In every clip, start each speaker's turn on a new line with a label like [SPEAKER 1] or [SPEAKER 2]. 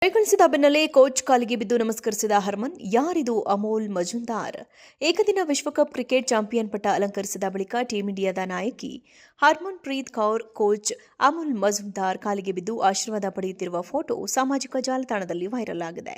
[SPEAKER 1] ಕೈಕಳಿಸಿದ ಬೆನ್ನಲ್ಲೇ ಕೋಚ್ ಕಾಲಿಗೆ ಬಿದ್ದು ನಮಸ್ಕರಿಸಿದ ಹರ್ಮನ್. ಯಾರಿದು ಅಮೋಲ್ ಮಜುಂದಾರ್? ಏಕದಿನ ವಿಶ್ವಕಪ್ ಕ್ರಿಕೆಟ್ ಚಾಂಪಿಯನ್ ಪಟ್ಟ ಅಲಂಕರಿಸಿದ ಬಳಿಕ ಟೀಂ ಇಂಡಿಯಾದ ನಾಯಕಿ ಹರ್ಮನ್ ಪ್ರೀತ್ ಕೌರ್ ಕೋಚ್ ಅಮೋಲ್ ಮಜುಂದಾರ್ ಕಾಲಿಗೆ ಬಿದ್ದು ಆಶೀರ್ವಾದ ಪಡೆಯುತ್ತಿರುವ ಫೋಟೋ ಸಾಮಾಜಿಕ ಜಾಲತಾಣದಲ್ಲಿ ವೈರಲ್ ಆಗಿದೆ.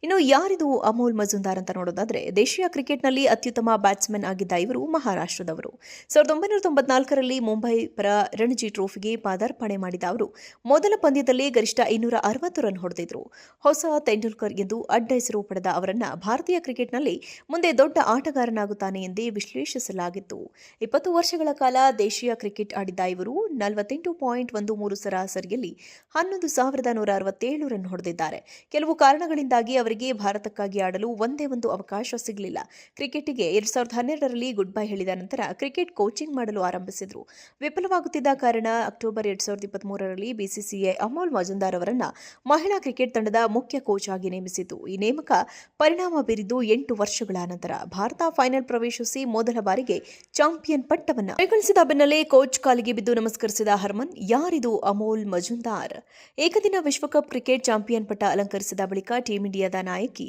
[SPEAKER 1] ಇನ್ನು ಯಾರಿದು ಅಮೋಲ್ ಮಜುಂದಾರ್ ಅಂತ ನೋಡೋದಾದ್ರೆ, ದೇಶೀಯ ಕ್ರಿಕೆಟ್ನಲ್ಲಿ ಅತ್ಯುತ್ತಮ ಬ್ಯಾಟ್ಸ್ಮನ್ ಆಗಿದ್ದ ಇವರು ಮಹಾರಾಷ್ಟ್ರದವರು. 1994ರಲ್ಲಿ ಮುಂಬೈ ಪರ ರಣಜಿ ಟ್ರೋಫಿಗೆ ಪಾದಾರ್ಪಣೆ ಮಾಡಿದ ಅವರು ಮೊದಲ ಪಂದ್ಯದಲ್ಲಿ ಗರಿಷ್ಠ 260 ರನ್ ಹೊಡೆದಿದ್ರು. ಹೊಸ ತೆಂಡೂಲ್ಕರ್ ಎಂದು ಅಡ್ಡ ಹೆಸರು ಪಡೆದ ಅವರನ್ನ ಭಾರತೀಯ ಕ್ರಿಕೆಟ್ನಲ್ಲಿ ಮುಂದೆ ದೊಡ್ಡ ಆಟಗಾರನಾಗುತ್ತಾನೆ ಎಂದೇ ವಿಶ್ಲೇಷಿಸಲಾಗಿತ್ತು. 20 ವರ್ಷಗಳ ಕಾಲ ದೇಶೀಯ ಕ್ರಿಕೆಟ್ ಆಡಿದ್ದ ಇವರು 48.13 ಸರಾಸರಿಯಲ್ಲಿ 11,167 ರನ್ ಹೊಡೆದಿದ್ದಾರೆ. ಕೆಲವು ಕಾರಣಗಳಿಂದಾಗಿ ಅವರಿಗೆ ಭಾರತಕ್ಕಾಗಿ ಆಡಲು ಒಂದೇ ಒಂದು ಅವಕಾಶ ಸಿಗಲಿಲ್ಲ. ಕ್ರಿಕೆಟ್ಗೆ 2012ರಲ್ಲಿ ಗುಡ್ ಬೈ ಹೇಳಿದ ನಂತರ ಕ್ರಿಕೆಟ್ ಕೋಚಿಂಗ್ ಮಾಡಲು ಆರಂಭಿಸಿದ್ರು. ವಿಫಲವಾಗುತ್ತಿದ್ದ ಕಾರಣ ಅಕ್ಟೋಬರ್ 2023ರಲ್ಲಿ ಬಿಸಿಸಿಐ ಅಮೋಲ್ ಮಜುಂದಾರ್ ಅವರನ್ನ ಮಹಿಳಾ ಕ್ರಿಕೆಟ್ ತಂಡದ ಮುಖ್ಯ ಕೋಚ್ ಆಗಿ ನೇಮಿಸಿತು. ಈ ನೇಮಕ ಪರಿಣಾಮ ಬೀರಿದ್ದು 8 ವರ್ಷಗಳ ನಂತರ ಭಾರತ ಫೈನಲ್ ಪ್ರವೇಶಿಸಿ ಮೊದಲ ಬಾರಿಗೆ ಚಾಂಪಿಯನ್ ಪಟ್ಟವನ್ನು ಕೈಗಳಿಸಿದ ಬೆನ್ನಲ್ಲೇ ಕೋಚ್ ಕಾಲಿಗೆ ಬಿದ್ದು ನಮಸ್ಕರಿಸಿದ ಹರ್ಮನ್. ಯಾರಿದು ಅಮೋಲ್ ಮಜುಂದಾರ್? ಏಕದಿನ ವಿಶ್ವಕಪ್ ಕ್ರಿಕೆಟ್ ಚಾಂಪಿಯನ್ ಪಟ್ಟ ಅಲಂಕರಿಸಿದ ಬಳಿಕ ಟೀಂ ಇಂಡಿಯಾದ ನಾಯಕಿ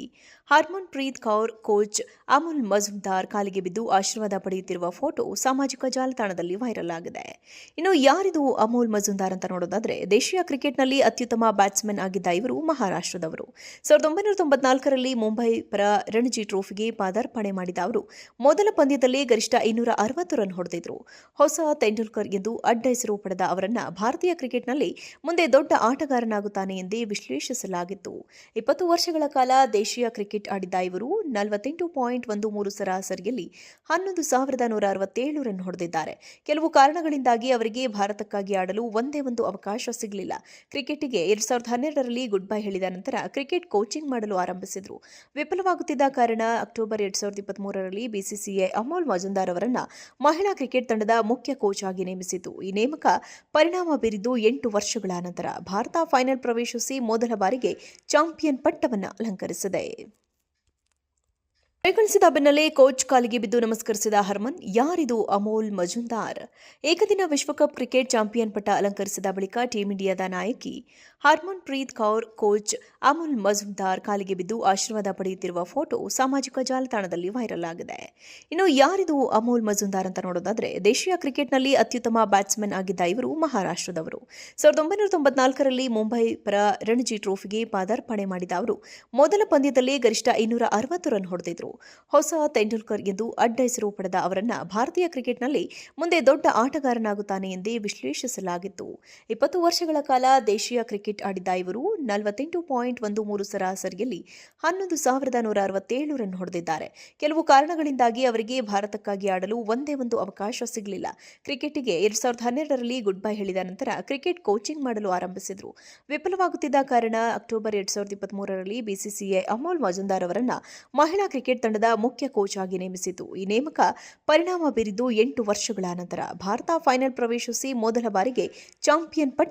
[SPEAKER 1] ಹರ್ಮನ್ ಪ್ರೀತ್ ಕೌರ್ ಕೋಚ್ ಅಮೋಲ್ ಮಜುಂದಾರ್ ಕಾಲಿಗೆ ಬಿದ್ದು ಆಶೀರ್ವಾದ ಪಡೆಯುತ್ತಿರುವ ಫೋಟೋ ಸಾಮಾಜಿಕ ಜಾಲತಾಣದಲ್ಲಿ ವೈರಲ್ ಆಗಿದೆ. ಇನ್ನು ಯಾರಿದು ಅಮೋಲ್ ಮಜುಂದಾರ್ ಅಂತ ನೋಡೋದಾದ್ರೆ, ದೇಶೀಯ ಕ್ರಿಕೆಟ್ನಲ್ಲಿ ಅತ್ಯುತ್ತಮ ಬ್ಯಾಟ್ಸ್ಮನ್ ಆಗಿದ್ದ ಇವರು ಮಹಾರಾಷ್ಟ್ರದವರು. 1994ರಲ್ಲಿ ಮುಂಬೈ ಪರ ರಣಜಿ ಟ್ರೋಫಿಗೆ ಪಾದಾರ್ಪಣೆ ಮಾಡಿದ ಅವರು ಮೊದಲ ಪಂದ್ಯದಲ್ಲಿ ಗರಿಷ್ಠ 260 ರನ್ ಹೊಡೆದಿದ್ರು. ಹೊಸ ತೆಂಡೂಲ್ಕರ್ ಎಂದು ಅಡ್ಡ ಹೆಸರು ಪಡೆದ ಅವರನ್ನ ಭಾರತೀಯ ಕ್ರಿಕೆಟ್ನಲ್ಲಿ ಮುಂದೆ ದೊಡ್ಡ ಆಟಗಾರನಾಗುತ್ತಾನೆ ಎಂದೇ ವಿಶ್ಲೇಷಿಸಲಾಗಿತ್ತು. 20 ವರ್ಷಗಳ ಕಾಲ ದೇಶೀಯ ಕ್ರಿಕೆಟ್ ಆಡಿದ್ದ ಇವರು 48.13 ಸರಾಸರಿಯಲ್ಲಿ 11,167 ರನ್ ಹೊಡೆದಿದ್ದಾರೆ. ಕೆಲವು ಕಾರಣಗಳಿಂದಾಗಿ ಅವರಿಗೆ ಭಾರತಕ್ಕಾಗಿ ಆಡಲು ಒಂದೇ ಒಂದು ಅವಕಾಶ ಸಿಗಲಿಲ್ಲ. ಕ್ರಿಕೆಟ್ಗೆ 2012ರಲ್ಲಿ ಗುಡ್ ಬೈ ಹೇಳಿದ ನಂತರ ಕ್ರಿಕೆಟ್ ಕೋಚಿಂಗ್ ಮಾಡಲು ಆರಂಭಿಸಿದ್ರು. ವಿಫಲವಾಗುತ್ತಿದ್ದ ಕಾರಣ ಅಕ್ಟೋಬರ್ 2023ರಲ್ಲಿ ಬಿಸಿಸಿಐ ಅಮೋಲ್ ಮಜುಂದಾರ್ ಅವರನ್ನ ಮಹಿಳಾ ಕ್ರಿಕೆಟ್ ತಂಡದ ಮುಖ್ಯ ಕೋಚ್ ಆಗಿ ನೇಮಿಸಿತು. ಈ ನೇಮಕ ಪರಿಣಾಮ ಬೀರಿದ್ದು 8 ವರ್ಷಗಳ ನಂತರ ಭಾರತ ಫೈನಲ್ ಪ್ರವೇಶಿಸಿ ಮೊದಲ ಬಾರಿಗೆ ಚಾಂಪಿಯನ್ ಪಟ್ಟವನ್ನು ಅಲಂಕರಿಸಿದೆ. ಕೈಗಳಿಸಿದ ಬೆನ್ನಲ್ಲೇ ಕೋಚ್ ಕಾಲಿಗೆ ಬಿದ್ದು ನಮಸ್ಕರಿಸಿದ ಹರ್ಮನ್. ಯಾರಿದು ಅಮೋಲ್ ಮಜುಂದಾರ್? ಏಕದಿನ ವಿಶ್ವಕಪ್ ಕ್ರಿಕೆಟ್ ಚಾಂಪಿಯನ್ ಪಟ್ಟ ಅಲಂಕರಿಸಿದ ಬಳಿಕ ಟೀಂ ಇಂಡಿಯಾದ ನಾಯಕಿ ಹರ್ಮನ್ ಪ್ರೀತ್ ಕೌರ್ ಕೋಚ್ ಅಮೋಲ್ ಮಜುಂದಾರ್ ಕಾಲಿಗೆ ಬಿದ್ದು ಆಶೀರ್ವಾದ ಪಡೆಯುತ್ತಿರುವ ಫೋಟೋ ಸಾಮಾಜಿಕ ಜಾಲತಾಣದಲ್ಲಿ ವೈರಲ್ ಆಗಿದೆ. ಇನ್ನು ಯಾರಿದು ಅಮೋಲ್ ಮಜುಂದಾರ್ ಅಂತ ನೋಡೋದಾದ್ರೆ, ದೇಶೀಯ ಕ್ರಿಕೆಟ್ನಲ್ಲಿ ಅತ್ಯುತ್ತಮ ಬ್ಯಾಟ್ಸ್ಮನ್ ಆಗಿದ್ದ ಇವರು ಮಹಾರಾಷ್ಟ್ರದವರು. 1994ರಲ್ಲಿ ಮುಂಬೈ ಪರ ರಣಜಿ ಟ್ರೋಫಿಗೆ ಪಾದಾರ್ಪಣೆ ಮಾಡಿದ ಅವರು ಮೊದಲ ಪಂದ್ಯದಲ್ಲಿ ಗರಿಷ್ಠ 260 ರನ್ ಹೊಡೆದಿದ್ರು. ಹೊಸ ತೆಂಡೂಲ್ಕರ್ ಎಂದು ಅಡ್ಡ ಹೆಸರು ಪಡೆದ ಅವರನ್ನ ಭಾರತೀಯ ಕ್ರಿಕೆಟ್ನಲ್ಲಿ ಮುಂದೆ ದೊಡ್ಡ ಆಟಗಾರನಾಗುತ್ತಾನೆ ಎಂದೇ ವಿಶ್ಲೇಷಿಸಲಾಗಿತ್ತು. 20 ವರ್ಷಗಳ ಕಾಲ ದೇಶೀಯ ಕ್ರಿಕೆಟ್ ಆಡಿದ್ದ ಇವರು 48.13 ಸರಾಸರಿಯಲ್ಲಿ 11,167 ರನ್ ಹೊಡೆದಿದ್ದಾರೆ. ಕೆಲವು ಕಾರಣಗಳಿಂದಾಗಿ ಅವರಿಗೆ ಭಾರತಕ್ಕಾಗಿ ಆಡಲು ಒಂದೇ ಒಂದು ಅವಕಾಶ ಸಿಗಲಿಲ್ಲ. ಕ್ರಿಕೆಟ್ಗೆ 2012ರಲ್ಲಿ ಗುಡ್ ಬೈ ಹೇಳಿದ ನಂತರ ಕ್ರಿಕೆಟ್ ಕೋಚಿಂಗ್ ಮಾಡಲು ಆರಂಭಿಸಿದ್ರು. ವಿಫಲವಾಗುತ್ತಿದ್ದ ಕಾರಣ ಅಕ್ಟೋಬರ್ 2023ರಲ್ಲಿ ಬಿಸಿಸಿಐ ಅಮೋಲ್ ಮಜುಂದಾರ್ ಅವರನ್ನ ಮಹಿಳಾ ಕ್ರಿಕೆಟ್ ತಂಡದ ಮುಖ್ಯ ಕೋಚ್ ಆಗಿ ನೇಮಿಸಿತು. ಈ ನೇಮಕ ಪರಿಣಾಮ ಬೀರಿದ್ದು 8 ವರ್ಷಗಳ ನಂತರ ಭಾರತ ಫೈನಲ್ ಪ್ರವೇಶಿಸಿ ಮೊದಲ ಬಾರಿಗೆ ಚಾಂಪಿಯನ್ ಪಟ್ಟ